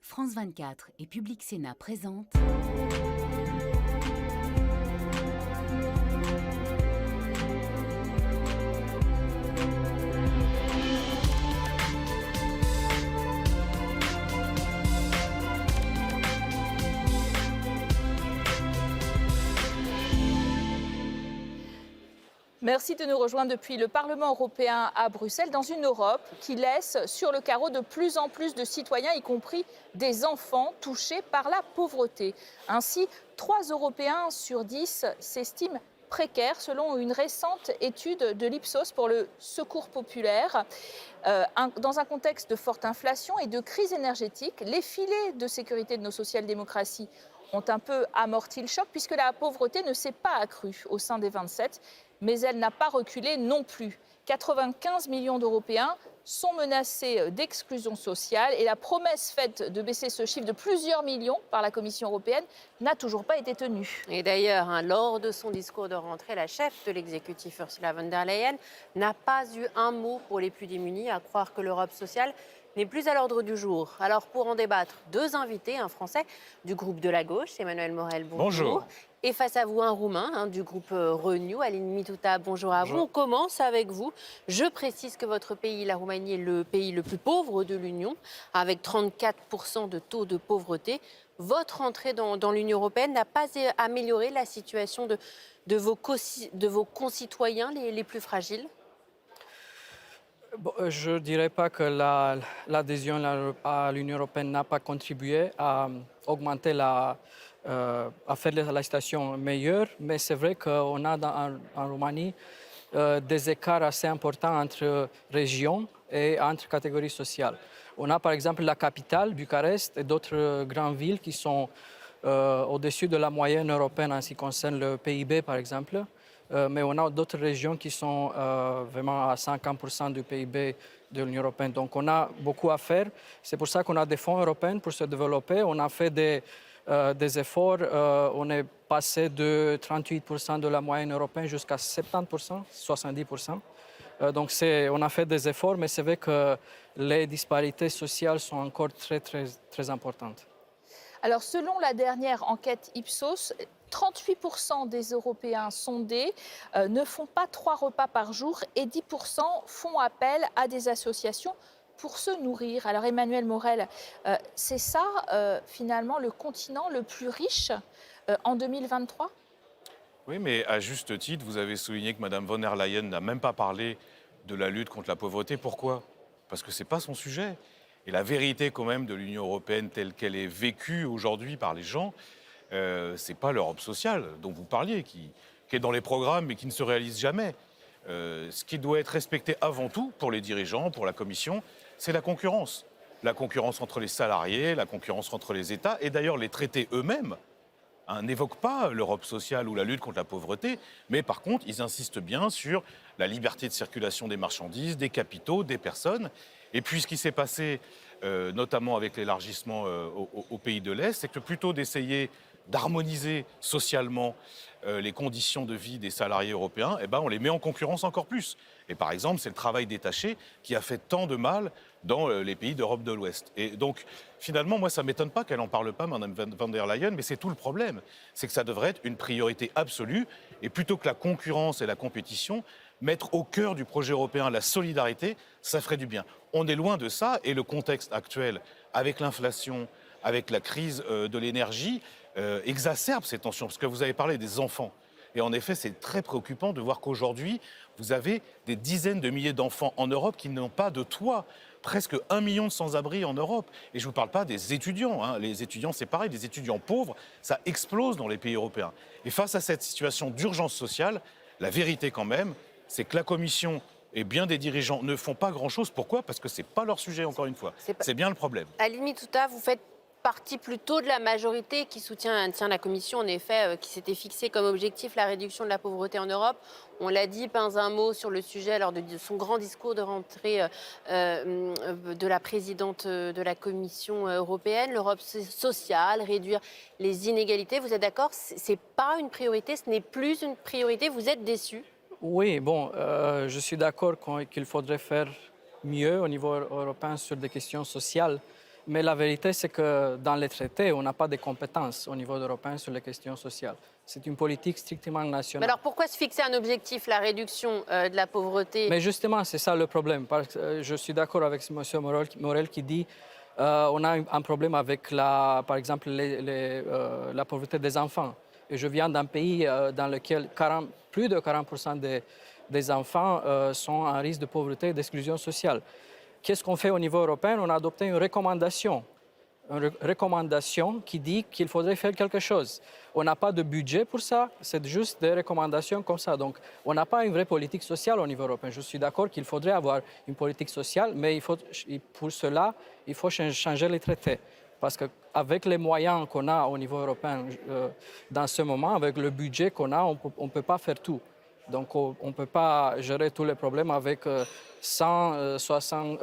France 24 et Public Sénat présentent Merci de nous rejoindre depuis le Parlement européen à Bruxelles, dans une Europe qui laisse sur le carreau de plus en plus de citoyens, y compris des enfants touchés par la pauvreté. Ainsi, 3 Européens sur 10 s'estiment précaires selon une récente étude de l'Ipsos pour le Secours populaire. Dans un contexte de forte inflation et de crise énergétique, les filets de sécurité de nos social-démocraties ont un peu amorti le choc puisque la pauvreté ne s'est pas accrue au sein des 27, mais elle n'a pas reculé non plus. 95 millions d'Européens sont menacés d'exclusion sociale et la promesse faite de baisser ce chiffre de plusieurs millions par la Commission européenne n'a toujours pas été tenue. Et d'ailleurs, lors de son discours de rentrée, la chef de l'exécutif Ursula von der Leyen n'a pas eu un mot pour les plus démunis, à croire que l'Europe sociale n'est plus à l'ordre du jour. Alors pour en débattre, 2 invités, un Français du groupe de la gauche, Emmanuel Morel, bonjour. Et face à vous, un Roumain du groupe Renew, Alin Mituta, bonjour à vous. On commence avec vous. Je précise que votre pays, la Roumanie, est le pays le plus pauvre de l'Union, avec 34% de taux de pauvreté. Votre entrée dans l'Union européenne n'a pas amélioré la situation de vos concitoyens les plus fragiles ? Bon, je ne dirais pas que l'adhésion à l'Union européenne n'a pas contribué à augmenter à faire la situation meilleure, mais c'est vrai qu'on a en Roumanie des écarts assez importants entre régions et entre catégories sociales. On a par exemple la capitale, Bucarest, et d'autres grandes villes qui sont au-dessus de la moyenne européenne en ce qui concerne le PIB par exemple. Mais on a d'autres régions qui sont vraiment à 50% du PIB de l'Union européenne. Donc on a beaucoup à faire. C'est pour ça qu'on a des fonds européens pour se développer. On a fait des efforts. On est passé de 38% de la moyenne européenne jusqu'à 70%, 70%. Donc on a fait des efforts, mais c'est vrai que les disparités sociales sont encore très, très, très importantes. Alors selon la dernière enquête Ipsos, 38% des Européens sondés ne font pas 3 repas par jour et 10% font appel à des associations pour se nourrir. Alors Emmanuel Morel, c'est ça finalement le continent le plus riche en 2023 ? Oui, mais à juste titre, vous avez souligné que Mme von der Leyen n'a même pas parlé de la lutte contre la pauvreté. Pourquoi ? Parce que ce n'est pas son sujet. Et la vérité quand même de l'Union européenne telle qu'elle est vécue aujourd'hui par les gens, ce n'est pas l'Europe sociale dont vous parliez, qui est dans les programmes mais qui ne se réalise jamais. Ce qui doit être respecté avant tout pour les dirigeants, pour la Commission, c'est la concurrence. La concurrence entre les salariés, la concurrence entre les États, et d'ailleurs les traités eux-mêmes n'évoquent pas l'Europe sociale ou la lutte contre la pauvreté, mais par contre, ils insistent bien sur la liberté de circulation des marchandises, des capitaux, des personnes. Et puis ce qui s'est passé, notamment avec l'élargissement aux pays de l'Est, c'est que plutôt d'essayer d'harmoniser socialement les conditions de vie des salariés européens, eh ben, on les met en concurrence encore plus. Et par exemple, c'est le travail détaché qui a fait tant de mal dans les pays d'Europe de l'Ouest. Et donc, finalement, moi, ça ne m'étonne pas qu'elle n'en parle pas, Mme von der Leyen, mais c'est tout le problème. C'est que ça devrait être une priorité absolue. Et plutôt que la concurrence et la compétition, mettre au cœur du projet européen la solidarité, ça ferait du bien. On est loin de ça, et le contexte actuel, avec l'inflation, avec la crise de l'énergie, exacerbe ces tensions. Parce que vous avez parlé des enfants. Et en effet, c'est très préoccupant de voir qu'aujourd'hui, vous avez des dizaines de milliers d'enfants en Europe qui n'ont pas de toit. Presque 1 million de sans-abri en Europe. Et je ne vous parle pas des étudiants. Les étudiants, c'est pareil, des étudiants pauvres, ça explose dans les pays européens. Et face à cette situation d'urgence sociale, la vérité quand même, c'est que la Commission et bien des dirigeants ne font pas grand-chose. Pourquoi ? Parce que ce n'est pas leur sujet, encore une fois. C'est bien le problème. Alin Mituta, vous faites partie plutôt de la majorité qui soutient la Commission, en effet, qui s'était fixé comme objectif la réduction de la pauvreté en Europe. On l'a dit, pas un mot sur le sujet lors de son grand discours de rentrée de la présidente de la Commission européenne. L'Europe sociale, réduire les inégalités. Vous êtes d'accord ? Ce n'est pas une priorité, ce n'est plus une priorité. Vous êtes déçus ? Oui, bon, je suis d'accord qu'il faudrait faire mieux au niveau européen sur des questions sociales. Mais la vérité, c'est que dans les traités, on n'a pas de compétences au niveau européen sur les questions sociales. C'est une politique strictement Mais nationale. alors pourquoi se fixer un objectif, la réduction de la pauvreté? Mais justement, c'est ça le problème. Parce que, je suis d'accord avec M. Morel qui dit on a un problème avec, par exemple, la pauvreté des enfants. Et je viens d'un pays dans lequel plus de 40% des enfants sont en risque de pauvreté et d'exclusion sociale. Qu'est-ce qu'on fait au niveau européen? On a adopté une recommandation qui dit qu'il faudrait faire quelque chose. On n'a pas de budget pour ça, c'est juste des recommandations comme ça. Donc, on n'a pas une vraie politique sociale au niveau européen. Je suis d'accord qu'il faudrait avoir une politique sociale, mais pour cela, il faut changer les traités. Parce qu'avec les moyens qu'on a au niveau européen dans ce moment, avec le budget qu'on a, on ne peut pas faire tout. Donc, on ne peut pas gérer tous les problèmes avec 160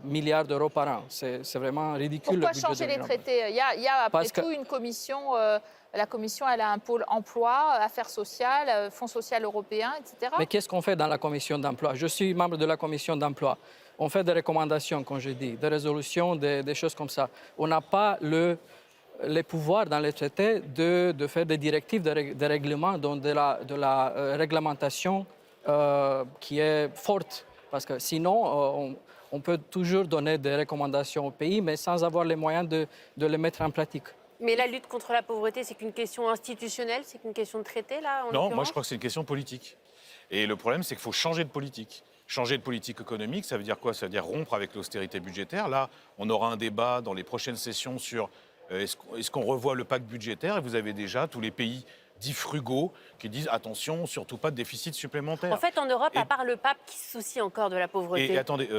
milliards d'euros par an. C'est vraiment ridicule. Pourquoi changer les traités? Il y a après tout une commission. La commission, elle a un pôle emploi, affaires sociales, Fonds social européen, etc. Mais qu'est-ce qu'on fait dans la commission d'emploi? Je suis membre de la commission d'emploi. On fait des recommandations, comme je dis, des résolutions, des choses comme ça. On n'a pas les pouvoirs dans les traités de faire des directives, des règlements, donc de la réglementation qui est forte. Parce que sinon, on peut toujours donner des recommandations au pays, mais sans avoir les moyens de les mettre en pratique. Mais la lutte contre la pauvreté, c'est qu'une question institutionnelle, c'est qu'une question de traité, là, en Non, moi je crois que c'est une question politique. Et le problème, c'est qu'il faut changer de politique. Changer de politique économique, ça veut dire quoi? Ça veut dire rompre avec l'austérité budgétaire. Là, on aura un débat dans les prochaines sessions sur est-ce qu'on revoit le pacte budgétaire? Et vous avez déjà tous les pays dits frugaux qui disent attention, surtout pas de déficit supplémentaire. En fait, en Europe, à part le pape qui se soucie encore de la pauvreté. Et attendez,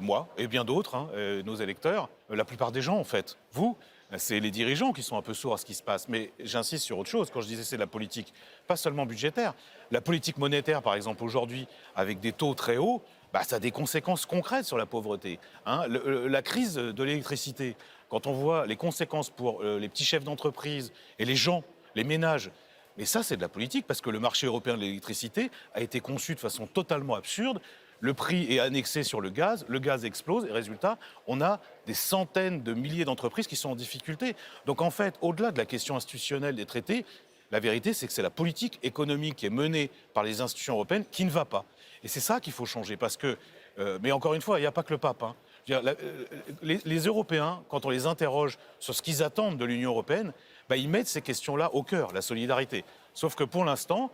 moi et bien d'autres, nos électeurs, la plupart des gens en fait, vous, c'est les dirigeants qui sont un peu sourds à ce qui se passe. Mais j'insiste sur autre chose, quand je disais c'est de la politique, pas seulement budgétaire. La politique monétaire, par exemple, aujourd'hui, avec des taux très hauts, ça a des conséquences concrètes sur la pauvreté. Hein. La crise de l'électricité, quand on voit les conséquences pour les petits chefs d'entreprise et les gens, les ménages, mais ça, c'est de la politique, parce que le marché européen de l'électricité a été conçu de façon totalement absurde. Le prix est annexé sur le gaz explose, et résultat, on a des centaines de milliers d'entreprises qui sont en difficulté. Donc en fait, au-delà de la question institutionnelle des traités, la vérité, c'est que c'est la politique économique qui est menée par les institutions européennes qui ne va pas. Et c'est ça qu'il faut changer, parce que, mais encore une fois, il n'y a pas que le pape. Hein. Je veux dire, les Européens, quand on les interroge sur ce qu'ils attendent de l'Union européenne, ils mettent ces questions-là au cœur, la solidarité. Sauf que pour l'instant,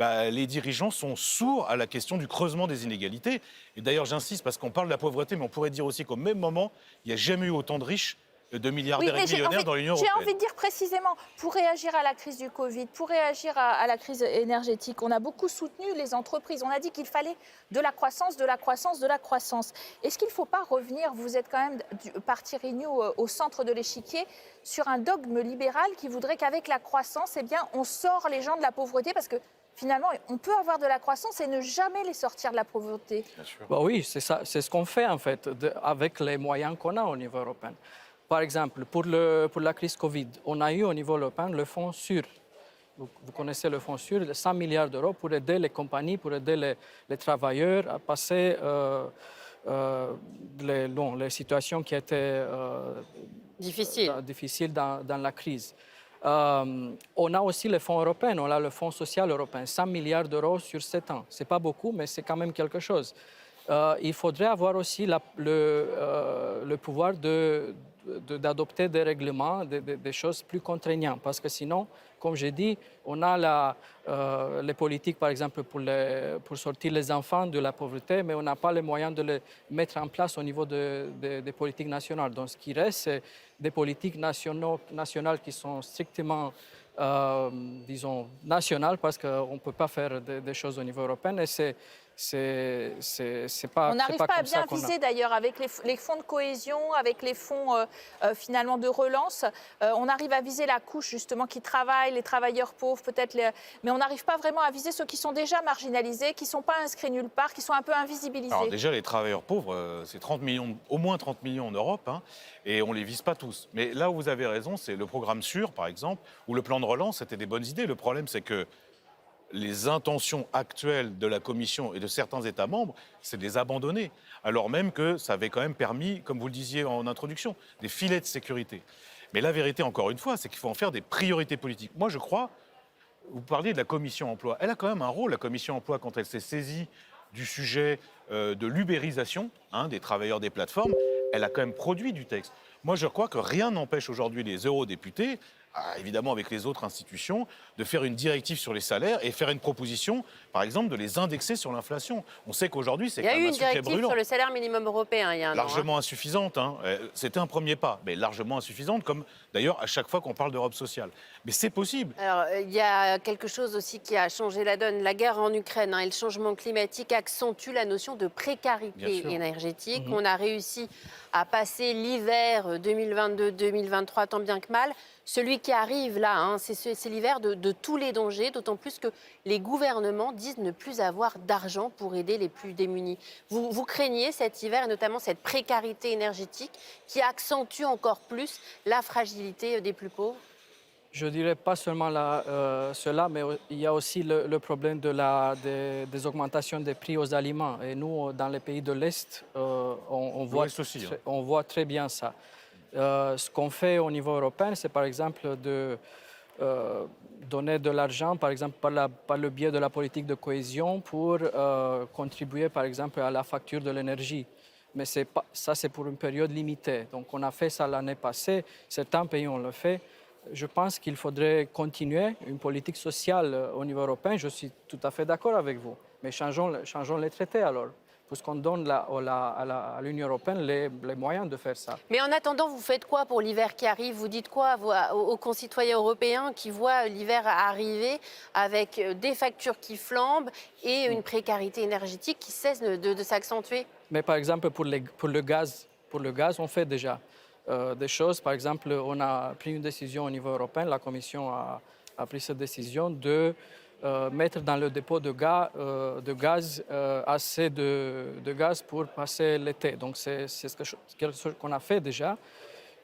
les dirigeants sont sourds à la question du creusement des inégalités. Et d'ailleurs, j'insiste parce qu'on parle de la pauvreté, mais on pourrait dire aussi qu'au même moment, il n'y a jamais eu autant de riches, de milliardaires et de millionnaires dans l'Union européenne. J'ai envie de dire précisément, pour réagir à la crise du Covid, pour réagir à la crise énergétique, on a beaucoup soutenu les entreprises. On a dit qu'il fallait de la croissance, de la croissance, de la croissance. Est-ce qu'il ne faut pas revenir, vous êtes quand même du parti Renew au centre de l'échiquier, sur un dogme libéral qui voudrait qu'avec la croissance, on sort les gens de la pauvreté, parce que finalement, on peut avoir de la croissance et ne jamais les sortir de la pauvreté. Bien sûr. Oui, c'est ça, c'est ce qu'on fait en fait, avec les moyens qu'on a au niveau européen. Par exemple, pour la crise Covid, on a eu au niveau européen le fonds sûr. Vous connaissez le fonds sûr, 100 milliards d'euros pour aider les compagnies, pour aider les travailleurs à passer les situations qui étaient difficiles dans la crise. On a aussi le fonds européen, on a le fonds social européen, 100 milliards d'euros sur 7 ans. Ce n'est pas beaucoup, mais c'est quand même quelque chose. Il faudrait avoir aussi le pouvoir d'adopter des règlements, des choses plus contraignantes. Parce que sinon, comme j'ai dit, on a les politiques, par exemple, pour sortir les enfants de la pauvreté, mais on n'a pas les moyens de les mettre en place au niveau des politiques nationales. Donc, ce qui reste, c'est des politiques nationales qui sont strictement, disons, nationales, parce qu'on ne peut pas faire des choses au niveau européen. Et c'est pas. On n'arrive pas à bien viser d'ailleurs avec les fonds de cohésion, avec les fonds finalement de relance. On arrive à viser la couche justement qui travaille, les travailleurs pauvres peut-être, mais on n'arrive pas vraiment à viser ceux qui sont déjà marginalisés, qui ne sont pas inscrits nulle part, qui sont un peu invisibilisés. Alors déjà, les travailleurs pauvres, c'est 30 millions, au moins 30 millions en Europe, hein, et on ne les vise pas tous. Mais là où vous avez raison, c'est le programme sûr, par exemple, ou le plan de relance, c'était des bonnes idées. Le problème, c'est que les intentions actuelles de la Commission et de certains États membres, c'est de les abandonner, alors même que ça avait quand même permis, comme vous le disiez en introduction, des filets de sécurité. Mais la vérité, encore une fois, c'est qu'il faut en faire des priorités politiques. Moi, je crois, vous parliez de la Commission emploi, elle a quand même un rôle, la Commission emploi, quand elle s'est saisie du sujet de l'ubérisation des travailleurs des plateformes, elle a quand même produit du texte. Moi, je crois que rien n'empêche aujourd'hui les eurodéputés, évidemment avec les autres institutions, de faire une directive sur les salaires et faire une proposition, par exemple, de les indexer sur l'inflation. On sait qu'aujourd'hui, c'est quand même un sujet brûlant. Il y a eu une directive sur le salaire minimum européen il y a un an. Largement insuffisante. C'était un premier pas, mais largement insuffisante, comme d'ailleurs à chaque fois qu'on parle d'Europe sociale. Mais c'est possible. Alors, il y a quelque chose aussi qui a changé la donne. La guerre en Ukraine et le changement climatique accentuent la notion de précarité énergétique. On a réussi à passer l'hiver 2022-2023 tant bien que mal. Celui qui arrive là, c'est l'hiver de tous les dangers, d'autant plus que les gouvernements disent ne plus avoir d'argent pour aider les plus démunis. Vous craignez cet hiver et notamment cette précarité énergétique qui accentue encore plus la fragilité des plus pauvres? Je dirais pas seulement cela, mais il y a aussi le problème des augmentations des prix aux aliments. Et nous, dans les pays de l'Est, on voit très bien ça. Ce qu'on fait au niveau européen, c'est par exemple de donner de l'argent, par exemple par le biais de la politique de cohésion, pour contribuer par exemple à la facture de l'énergie. Mais ça, c'est pour une période limitée. Donc on a fait ça l'année passée, certains pays ont le fait. Je pense qu'il faudrait continuer une politique sociale au niveau européen. Je suis tout à fait d'accord avec vous. Mais changeons les traités alors, puisqu'on donne à l'Union européenne les moyens de faire ça. Mais en attendant, vous faites quoi pour l'hiver qui arrive? Vous dites quoi aux concitoyens européens qui voient l'hiver arriver avec des factures qui flambent et une précarité énergétique qui cesse de s'accentuer? Mais par exemple, pour le gaz, on fait déjà des choses. Par exemple, on a pris une décision au niveau européen, la Commission a pris cette décision de mettre dans le dépôt de gaz assez de gaz pour passer l'été. Donc c'est quelque chose qu'on a fait déjà.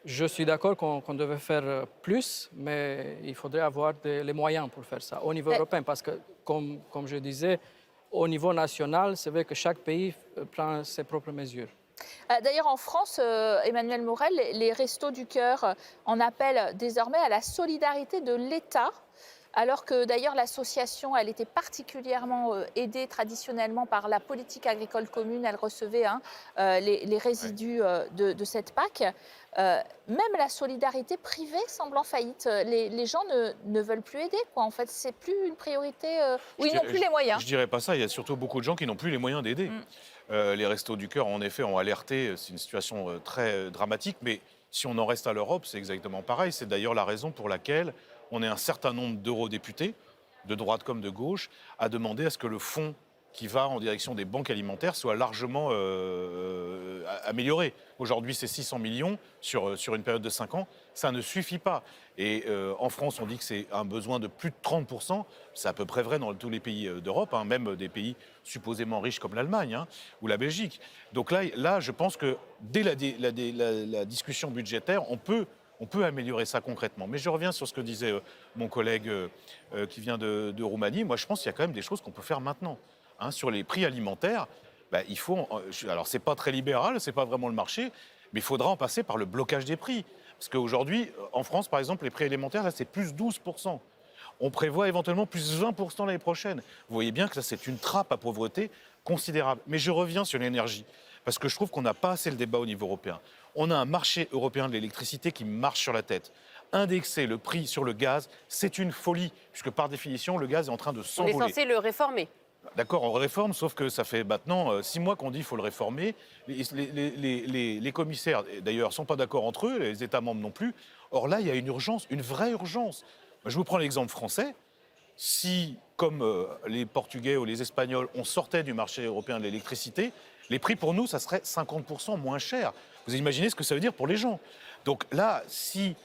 Je suis d'accord qu'on devait faire plus, mais il faudrait avoir les moyens pour faire ça au niveau européen. Parce que, comme je disais, au niveau national, c'est vrai que chaque pays prend ses propres mesures. D'ailleurs, en France, Emmanuel Morel, les Restos du Cœur en appellent désormais à la solidarité de l'État, alors que d'ailleurs l'association, elle était particulièrement aidée traditionnellement par la politique agricole commune. Elle recevait les résidus de cette PAC. Même la solidarité privée semble en faillite. Les gens ne veulent plus aider, quoi. En fait, c'est plus une priorité où ils n'ont plus les moyens. Je dirais pas ça. Il y a surtout beaucoup de gens qui n'ont plus les moyens d'aider. Les Restos du Cœur, en effet, ont alerté. C'est une situation très dramatique. Mais si on en reste à l'Europe, c'est exactement pareil. C'est d'ailleurs la raison pour laquelle on est un certain nombre d'eurodéputés, de droite comme de gauche, à demander à ce que le fonds qui va en direction des banques alimentaires soit largement amélioré. Aujourd'hui, c'est 600 millions sur une période de 5 ans. Ça ne suffit pas. Et en France, on dit que c'est un besoin de plus de 30%. C'est à peu près vrai dans tous les pays d'Europe, même des pays supposément riches comme l'Allemagne ou la Belgique. Donc là, je pense que dès la discussion budgétaire, on peut améliorer ça concrètement. Mais je reviens sur ce que disait mon collègue qui vient de Roumanie. Moi, je pense qu'il y a quand même des choses qu'on peut faire maintenant. Sur les prix alimentaires, il faut... Alors, c'est pas très libéral, c'est pas vraiment le marché, mais il faudra en passer par le blocage des prix. Parce qu'aujourd'hui, en France, par exemple, les prix alimentaires, là, c'est plus 12%. On prévoit éventuellement plus 20% l'année prochaine. Vous voyez bien que ça, c'est une trappe à pauvreté considérable. Mais je reviens sur l'énergie, parce que je trouve qu'on n'a pas assez le débat au niveau européen. On a un marché européen de l'électricité qui marche sur la tête. Indexer le prix sur le gaz, c'est une folie, puisque par définition, le gaz est en train de s'envoler. On est censé le réformer. D'accord, on réforme, sauf que ça fait maintenant 6 mois qu'on dit qu'il faut le réformer. Les commissaires, d'ailleurs, ne sont pas d'accord entre eux, les États membres non plus. Or là, il y a une urgence, une vraie urgence. Je vous prends l'exemple français. Si, comme les Portugais ou les Espagnols, on sortait du marché européen de l'électricité, les prix pour nous, ça serait 50% moins cher. Vous imaginez ce que ça veut dire pour les gens. Donc là, si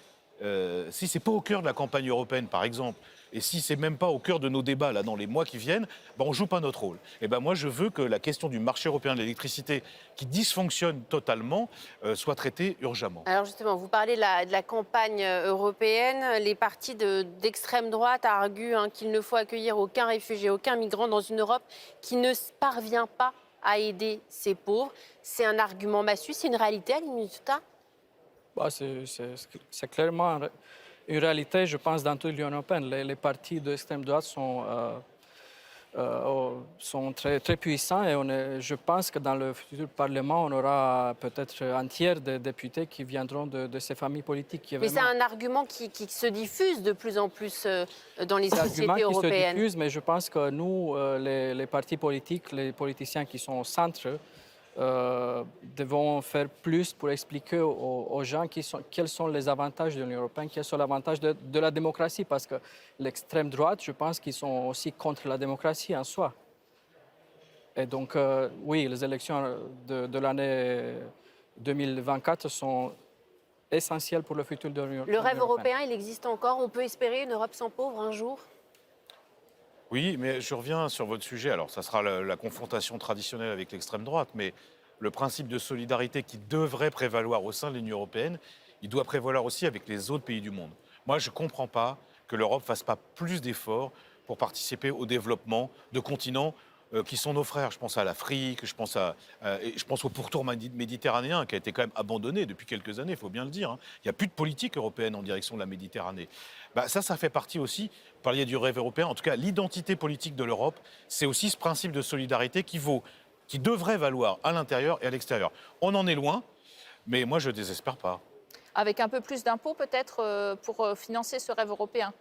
ce n'est pas au cœur de la campagne européenne, par exemple, Et si c'est même pas au cœur de nos débats là dans les mois qui viennent, ben on joue pas notre rôle. Et ben moi je veux que la question du marché européen de l'électricité qui dysfonctionne totalement soit traitée urgemment. Alors justement, vous parlez de la campagne européenne. Les partis d'extrême droite arguent qu'il ne faut accueillir aucun réfugié, aucun migrant dans une Europe qui ne parvient pas à aider ses pauvres. C'est un argument massu, c'est une réalité à l'Union. Bah, c'est clairement une réalité, je pense, dans toute l'Union européenne. Les partis d'extrême droite sont très, très puissants et je pense que dans le futur Parlement, on aura peut-être un tiers de députés qui viendront de ces familles politiques. Mais c'est un argument qui se diffuse de plus en plus dans les sociétés qui européennes. se diffuse, mais je pense que nous, les partis politiques, les politiciens qui sont au centre, devons faire plus pour expliquer aux gens quels sont les avantages de l'Union européenne, quels sont les avantages de la démocratie, parce que l'extrême droite, je pense qu'ils sont aussi contre la démocratie en soi. Et donc, oui, les élections de l'année 2024 sont essentielles pour le futur de l'Union européenne. Le rêve européen, il existe encore. On peut espérer une Europe sans pauvres un jour? Oui, mais je reviens sur votre sujet. Alors, ça sera la confrontation traditionnelle avec l'extrême droite, mais le principe de solidarité qui devrait prévaloir au sein de l'Union européenne, il doit prévaloir aussi avec les autres pays du monde. Moi, je ne comprends pas que l'Europe ne fasse pas plus d'efforts pour participer au développement de continents qui sont nos frères. Je pense à l'Afrique, je pense au pourtour méditerranéen qui a été quand même abandonné depuis quelques années, il faut bien le dire. Il n'y a plus de politique européenne en direction de la Méditerranée. Ça fait partie aussi, vous parliez du rêve européen, en tout cas l'identité politique de l'Europe, c'est aussi ce principe de solidarité qui devrait valoir à l'intérieur et à l'extérieur. On en est loin, mais moi je ne désespère pas. Avec un peu plus d'impôts peut-être pour financer ce rêve européen?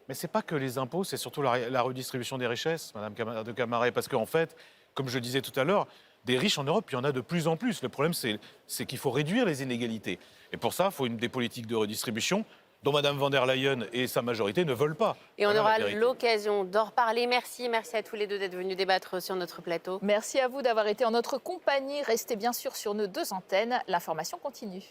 Mais ce n'est pas que les impôts, c'est surtout la redistribution des richesses, Madame de Camaret, parce qu'en fait, comme je le disais tout à l'heure, des riches en Europe, il y en a de plus en plus. Le problème, c'est qu'il faut réduire les inégalités. Et pour ça, il faut des politiques de redistribution dont Mme von der Leyen et sa majorité ne veulent pas. Et on aura l'occasion d'en reparler. Merci à tous les deux d'être venus débattre sur notre plateau. Merci à vous d'avoir été en notre compagnie. Restez bien sûr sur nos deux antennes. L'information continue.